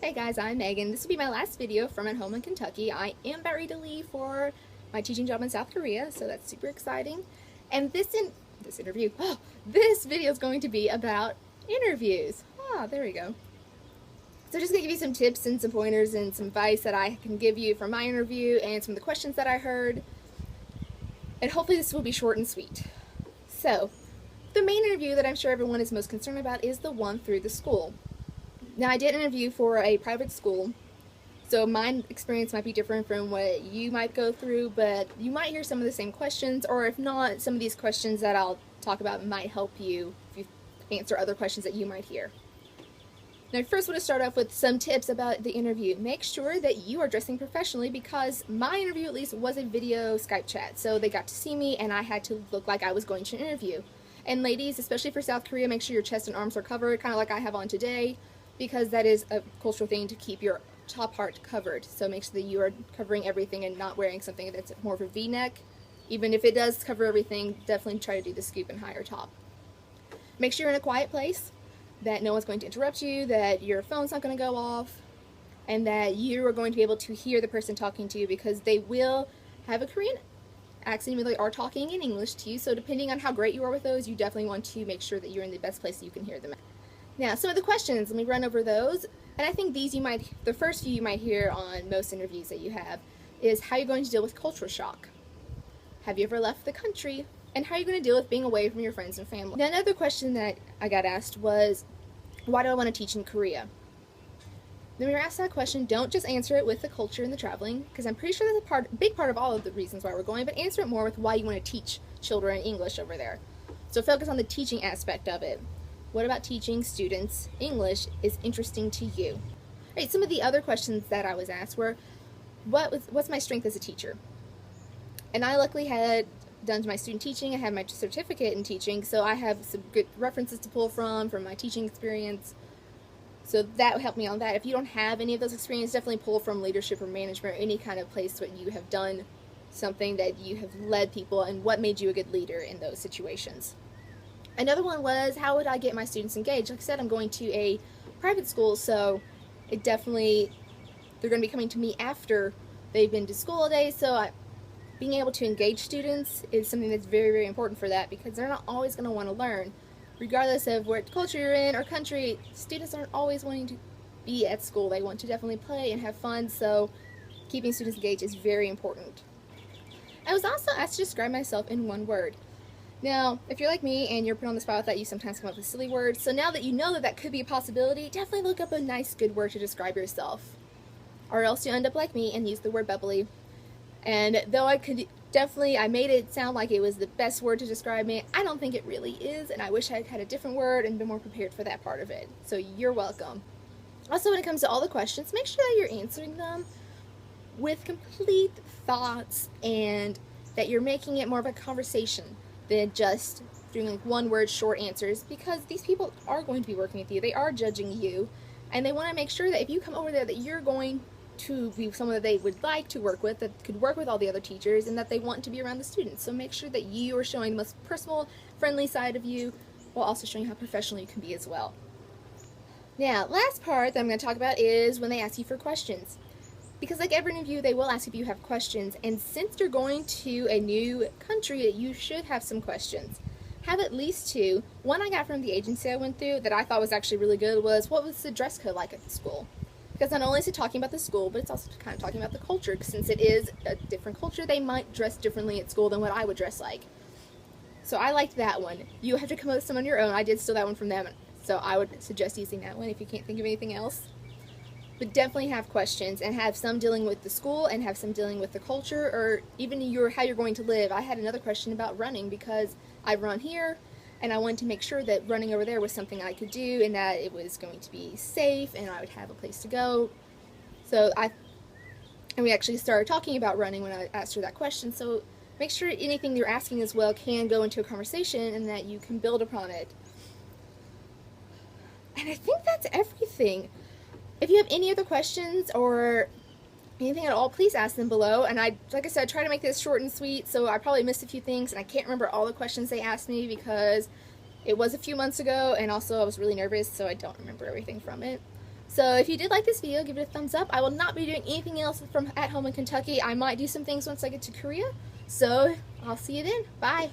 Hey guys, I'm Megan. This will be my last video from at home in Kentucky. I am about ready to leave for my teaching job in South Korea, so that's super exciting. And this video is going to be about interviews. There we go. So just gonna give you some tips and some pointers and some advice that I can give you from my interview and some of the questions that I heard. And hopefully this will be short and sweet. So, the main interview that I'm sure everyone is most concerned about is the one through the school. Now, I did interview for a private school, so my experience might be different from what you might go through, but you might hear some of the same questions, or if not, some of these questions that I'll talk about might help you if you answer other questions that you might hear. Now, I first want to start off with some tips about the interview. Make sure that you are dressing professionally because my interview, at least, was a video Skype chat, so they got to see me and I had to look like I was going to an interview. And ladies, especially for South Korea, make sure your chest and arms are covered, kind of like I have on today, because that is a cultural thing to keep your top part covered. So make sure that you are covering everything and not wearing something that's more of a V-neck. Even if it does cover everything, definitely try to do the scoop and higher top. Make sure you're in a quiet place, that no one's going to interrupt you, that your phone's not going to go off, and that you are going to be able to hear the person talking to you because they will have a Korean accent when they are talking in English to you. So depending on how great you are with those, you definitely want to make sure that you're in the best place that you can hear them at. Now, some of the questions, let me run over those. And I think the first few you might hear on most interviews that you have is how you're going to deal with cultural shock. Have you ever left the country? And how are you going to deal with being away from your friends and family? Now, another question that I got asked was, why do I want to teach in Korea? Then when you're asked that question, don't just answer it with the culture and the traveling, because I'm pretty sure that's a big part of all of the reasons why we're going, but answer it more with why you want to teach children English over there. So focus on the teaching aspect of it. What about teaching students English is interesting to you? All right, some of the other questions that I was asked were, what's my strength as a teacher? And I luckily had done my student teaching. I had my certificate in teaching, so I have some good references to pull from my teaching experience. So that helped me on that. If you don't have any of those experiences, definitely pull from leadership or management or any kind of place where you have done something that you have led people and what made you a good leader in those situations. Another one was, how would I get my students engaged? Like I said, I'm going to a private school, so they're going to be coming to me after they've been to school all day, so being able to engage students is something that's very, very important for that because they're not always going to want to learn. Regardless of what culture you're in or country, students aren't always wanting to be at school. They want to definitely play and have fun, so keeping students engaged is very important. I was also asked to describe myself in one word. Now, if you're like me and you're put on the spot with that, you sometimes come up with silly words. So now that you know that that could be a possibility, definitely look up a nice, good word to describe yourself. Or else you'll end up like me and use the word bubbly. And though I made it sound like it was the best word to describe me, I don't think it really is, and I wish I had a different word and been more prepared for that part of it. So you're welcome. Also, when it comes to all the questions, make sure that you're answering them with complete thoughts and that you're making it more of a conversation than just doing like one word short answers, because these people are going to be working with you. They are judging you, and they want to make sure that if you come over there that you're going to be someone that they would like to work with, that could work with all the other teachers, and that they want to be around the students. So make sure that you are showing the most personal, friendly side of you while also showing how professional you can be as well. Now, last part that I'm going to talk about is when they ask you for questions. Because like every interview, they will ask if you have questions, and since you're going to a new country, you should have some questions. Have at least two. One I got from the agency I went through that I thought was actually really good was, what was the dress code like at the school? Because not only is it talking about the school, but it's also kind of talking about the culture. Since it is a different culture, they might dress differently at school than what I would dress like. So I liked that one. You have to come up with some on your own. I did steal that one from them, so I would suggest using that one if you can't think of anything else. But definitely have questions, and have some dealing with the school and have some dealing with the culture, or even how you're going to live. I had another question about running because I run here, and I wanted to make sure that running over there was something I could do and that it was going to be safe and I would have a place to go. So we actually started talking about running when I asked her that question. So make sure anything you're asking as well can go into a conversation and that you can build upon it. And I think that's everything. If you have any other questions or anything at all, please ask them below. And like I said, try to make this short and sweet, so I probably missed a few things, and I can't remember all the questions they asked me because it was a few months ago, and also I was really nervous, so I don't remember everything from it. So if you did like this video, give it a thumbs up. I will not be doing anything else from at home in Kentucky. I might do some things once I get to Korea. So I'll see you then. Bye.